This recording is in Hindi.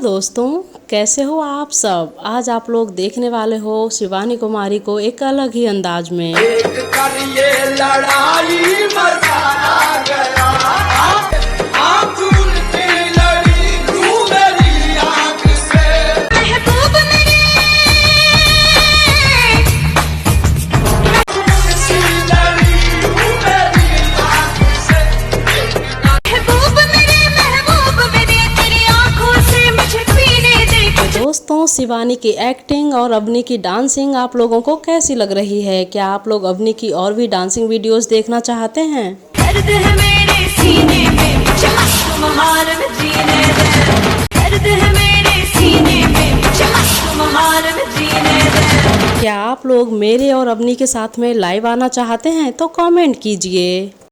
दोस्तों, कैसे हो आप सब। आज आप लोग देखने वाले हो शिवानी कुमारी को एक अलग ही अंदाज में। एक कर ये लड़ाई मचाया गया, आंसू की लड़ी तू मेरी आंख से, महबूब मेरे, सी लड़ी तू मेरी आंख से, महबूब मेरे तेरी आंखों से मुझे पीने दे। दोस्तों, शिवानी की एक्टिंग और अवनी की डांसिंग आप लोगों को कैसी लग रही है। क्या आप लोग अवनी की और भी डांसिंग वीडियोस देखना चाहते हैं। दर्द है मेरे सीने में, मुझे मस्त महारत जीने दे। दर्द है मेरे सीने में, मुझे मस्त महारत जीने दे। क्या आप लोग मेरे और अवनी के साथ में लाइव आना चाहते हैं तो कमेंट कीजिए।